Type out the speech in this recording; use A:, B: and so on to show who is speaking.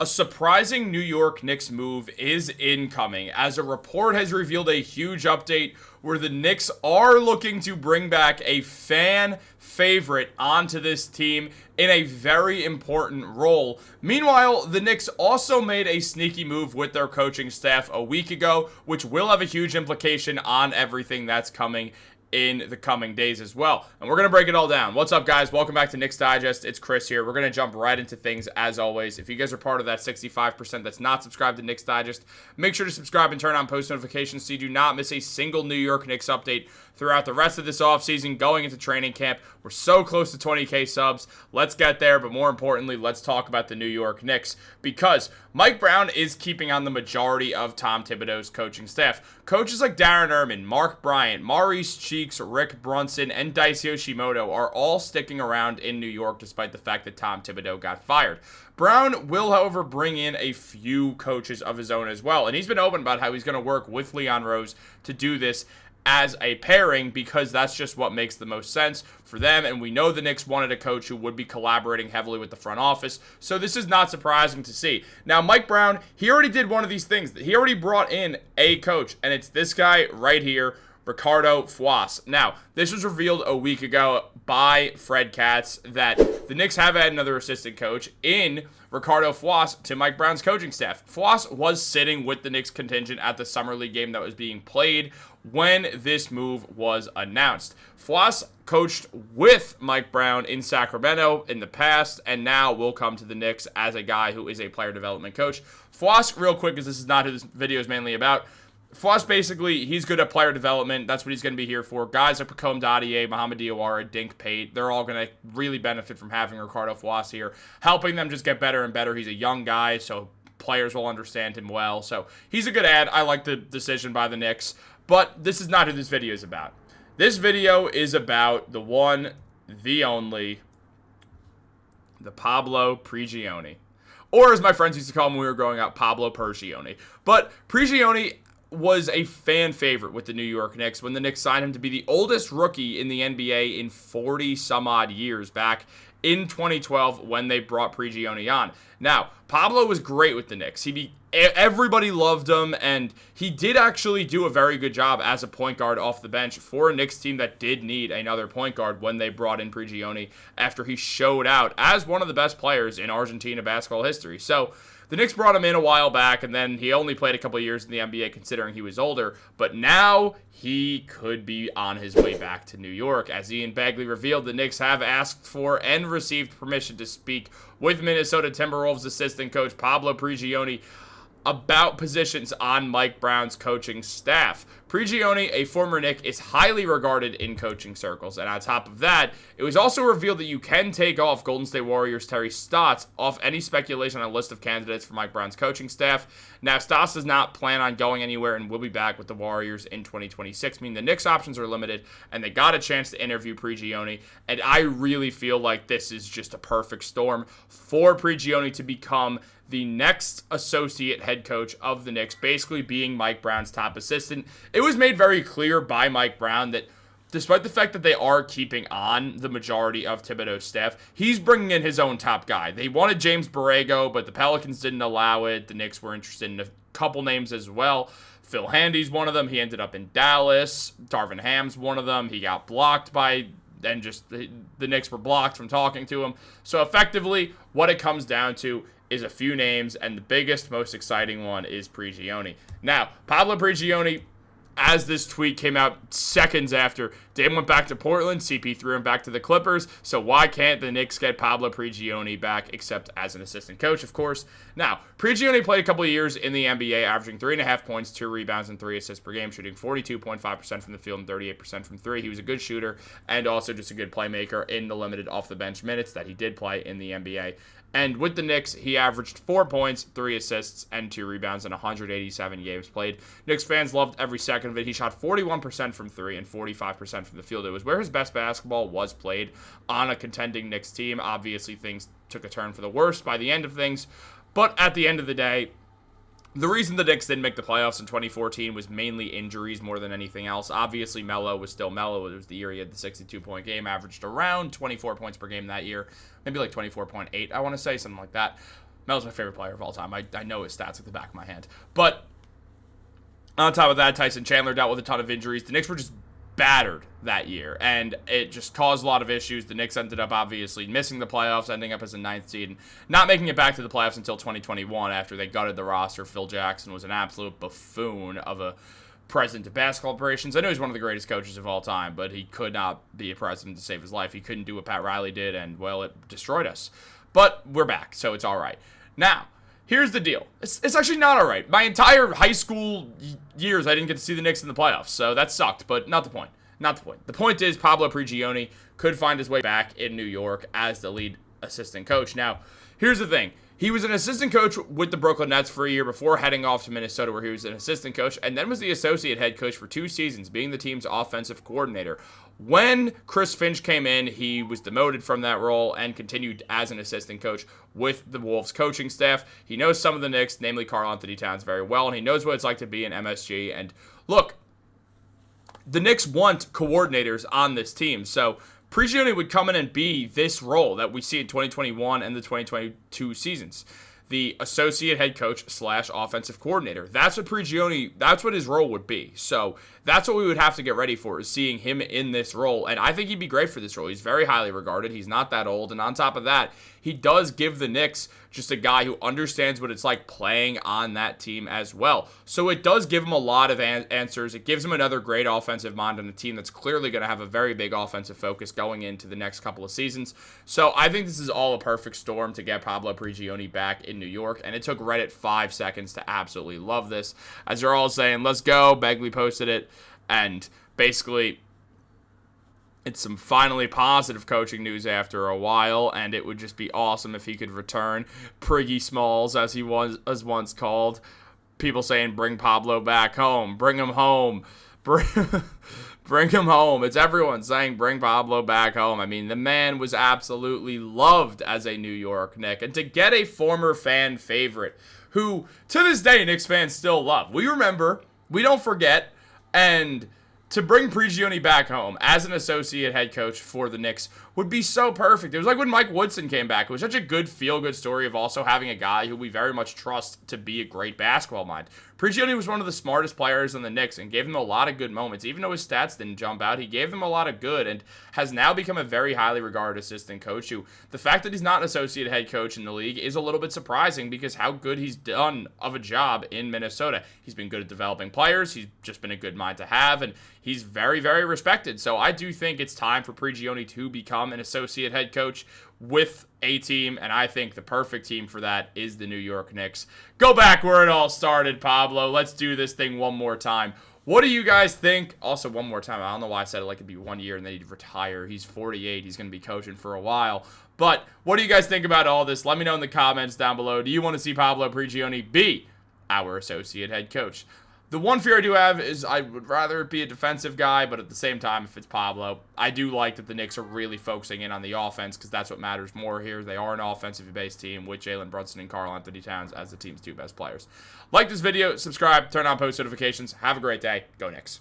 A: A surprising New York Knicks move is incoming, as a report has revealed a huge update where the Knicks are looking to bring back a fan favorite onto this team in a very important role. Meanwhile, the Knicks also made a sneaky move with their coaching staff a week ago, which will have a huge implication on everything that's coming in the coming days as well. And we're going to break it all down. What's up, guys? Welcome back to Knicks Digest. It's Chris here. We're going to jump right into things as always. If you guys are part of that 65% that's not subscribed to Knicks Digest, make sure to subscribe and turn on post notifications so you do not miss a single New York Knicks update throughout the rest of this offseason going into training camp. We're so close to 20K subs. Let's get there, but more importantly, let's talk about the New York Knicks, because Mike Brown is keeping on the majority of Tom Thibodeau's coaching staff. Coaches like Darren Erman, Mark Bryant, Maurice Cheeks, Rick Brunson, and Dice Yoshimoto are all sticking around in New York despite the fact that Tom Thibodeau got fired. Brown will, however, bring in a few coaches of his own as well, and he's been open about how he's going to work with Leon Rose to do this as a pairing, because that's just what makes the most sense for them. And we know the Knicks wanted a coach who would be collaborating heavily with the front office, so this is not surprising to see. Now, Mike Brown, he already did one of these things. He already brought in a coach, and it's this guy right here, Ricardo Fois. Now, this was revealed a week ago by Fred Katz that the Knicks have had another assistant coach in Ricardo Fois to Mike Brown's coaching staff. Fois was sitting with the Knicks contingent at the Summer League game that was being played when this move was announced. Fois coached with Mike Brown in Sacramento in the past, and now will come to the Knicks as a guy who is a player development coach. Fois, real quick, because this is not who this video is mainly about, Fois, basically, he's good at player development. That's what he's going to be here for. Guys like Pacome Dadier, Mohamed Diawara, Dink Pate, they're all going to really benefit from having Ricardo Fois here, helping them just get better and better. He's a young guy, so players will understand him well. So he's a good ad. I like the decision by the Knicks, but this is not who this video is about. This video is about the one, the only, the Pablo Prigioni. Or as my friends used to call him when we were growing up, Pablo Prigioni. But Prigioni was a fan favorite with the New York Knicks when the Knicks signed him to be the oldest rookie in the NBA in 40 some odd years back in 2012 when they brought Prigioni on. Now, Pablo was great with the Knicks. Everybody loved him, and he did actually do a very good job as a point guard off the bench for a Knicks team that did need another point guard when they brought in Prigioni after he showed out as one of the best players in Argentina basketball history. So the Knicks brought him in a while back, and then he only played a couple of years in the NBA considering he was older, but now he could be on his way back to New York. As Ian Bagley revealed, the Knicks have asked for and received permission to speak with Minnesota Timberwolves assistant coach Pablo Prigioni about positions on Mike Brown's coaching staff. Prigioni, a former Knick, is highly regarded in coaching circles, and on top of that, it was also revealed that you can take off Golden State Warriors' Terry Stotts off any speculation on a list of candidates for Mike Brown's coaching staff. Now, Stotts does not plan on going anywhere and will be back with the Warriors in 2026, meaning the Knicks' options are limited, and they got a chance to interview Prigioni, and I really feel like this is just a perfect storm for Prigioni to become the next associate head coach of the Knicks, basically being Mike Brown's top assistant. It was made very clear by Mike Brown that despite the fact that they are keeping on the majority of Thibodeau's staff, he's bringing in his own top guy. They wanted James Borrego, but the Pelicans didn't allow it. The Knicks were interested in a couple names as well. Phil Handy's one of them. He ended up in Dallas. Darvin Ham's one of them. He got blocked by, and just the Knicks were blocked from talking to him. So effectively, what it comes down to is a few names, and the biggest, most exciting one is Prigioni. Now, Pablo Prigioni, as this tweet came out seconds after, Dame went back to Portland, CP threw him back to the Clippers, so why can't the Knicks get Pablo Prigioni back, except as an assistant coach, of course. Now, Prigioni played a couple of years in the NBA, averaging 3.5 points, 2 rebounds, and 3 assists per game, shooting 42.5% from the field and 38% from 3. He was a good shooter and also just a good playmaker in the limited off-the-bench minutes that he did play in the NBA. And with the Knicks, he averaged 4 points, 3 assists, and 2 rebounds in 187 games played. Knicks fans loved every second of it. He shot 41% from 3 and 45% from the field. It was where his best basketball was played on a contending Knicks team. Obviously, things took a turn for the worse by the end of things. But at the end of the day, the reason the Knicks didn't make the playoffs in 2014 was mainly injuries more than anything else. Obviously, Melo was still Melo. It was the year he had the 62-point game, averaged around 24 points per game that year. Maybe like 24.8, I want to say, something like that. Melo's my favorite player of all time. I know his stats at the back of my hand. But on top of that, Tyson Chandler dealt with a ton of injuries. The Knicks were just battered that year, and it just caused a lot of issues. The Knicks ended up obviously missing the playoffs, ending up as a 9th seed, and not making it back to the playoffs until 2021 after they gutted the roster. Phil Jackson was an absolute buffoon of a president of basketball operations. I know he's one of the greatest coaches of all time, but he could not be a president to save his life. He couldn't do what Pat Riley did, and, well, it destroyed us. But we're back, so it's all right. Now, here's the deal. It's actually not all right. My entire high school years, I didn't get to see the Knicks in the playoffs, so that sucked, but not the point. Not the point. The point is Pablo Prigioni could find his way back in New York as the lead assistant coach. Now, here's the thing. He was an assistant coach with the Brooklyn Nets for a year before heading off to Minnesota, where he was an assistant coach, and then was the associate head coach for 2 seasons, being the team's offensive coordinator. When Chris Finch came in, he was demoted from that role and continued as an assistant coach with the Wolves coaching staff. He knows some of the Knicks, namely Karl-Anthony Towns, very well, and he knows what it's like to be an MSG. And look, the Knicks want coordinators on this team, so Prigioni would come in and be this role that we see in 2021 and the 2022 seasons. The associate head coach / offensive coordinator. That's what Prigioni, that's what his role would be. So that's what we would have to get ready for, is seeing him in this role. And I think he'd be great for this role. He's very highly regarded. He's not that old. And on top of that, he does give the Knicks just a guy who understands what it's like playing on that team as well. So it does give him a lot of answers. It gives him another great offensive mind on a team that's clearly going to have a very big offensive focus going into the next couple of seasons. So I think this is all a perfect storm to get Pablo Prigioni back in New York. And it took Reddit 5 seconds to absolutely love this. As they're all saying, let's go. Begley posted it. And basically, it's some finally positive coaching news after a while, and it would just be awesome if he could return. Priggy Smalls, as he was once called. People saying, bring Pablo back home. Bring him home. Bring him home. It's everyone saying, bring Pablo back home. I mean, the man was absolutely loved as a New York Knick. And to get a former fan favorite, who to this day Knicks fans still love. We remember. We don't forget. And to bring Prigioni back home as an associate head coach for the Knicks would be so perfect. It was like when Mike Woodson came back. It was such a good feel-good story of also having a guy who we very much trust to be a great basketball mind. Prigioni was one of the smartest players in the Knicks and gave them a lot of good moments. Even though his stats didn't jump out, he gave them a lot of good and has now become a very highly regarded assistant coach who, the fact that he's not an associate head coach in the league is a little bit surprising because how good he's done of a job in Minnesota. He's been good at developing players. He's just been a good mind to have, and he's very, very respected. So I do think it's time for Prigioni to become an associate head coach with a team, and I think the perfect team for that is the New York Knicks. Go back where it all started, Pablo. Let's do this thing one more time. What do you guys think? Also, one more time. I don't know why I said it like it'd be 1 year and then he'd retire. He's 48. He's going to be coaching for a while. But what do you guys think about all this? Let me know in the comments down below. Do you want to see Pablo Prigioni be our associate head coach? The one fear I do have is I would rather be a defensive guy, but at the same time, if it's Pablo, I do like that the Knicks are really focusing in on the offense because that's what matters more here. They are an offensive-based team with Jalen Brunson and Karl-Anthony Towns as the team's 2 best players. Like this video, subscribe, turn on post notifications. Have a great day. Go Knicks.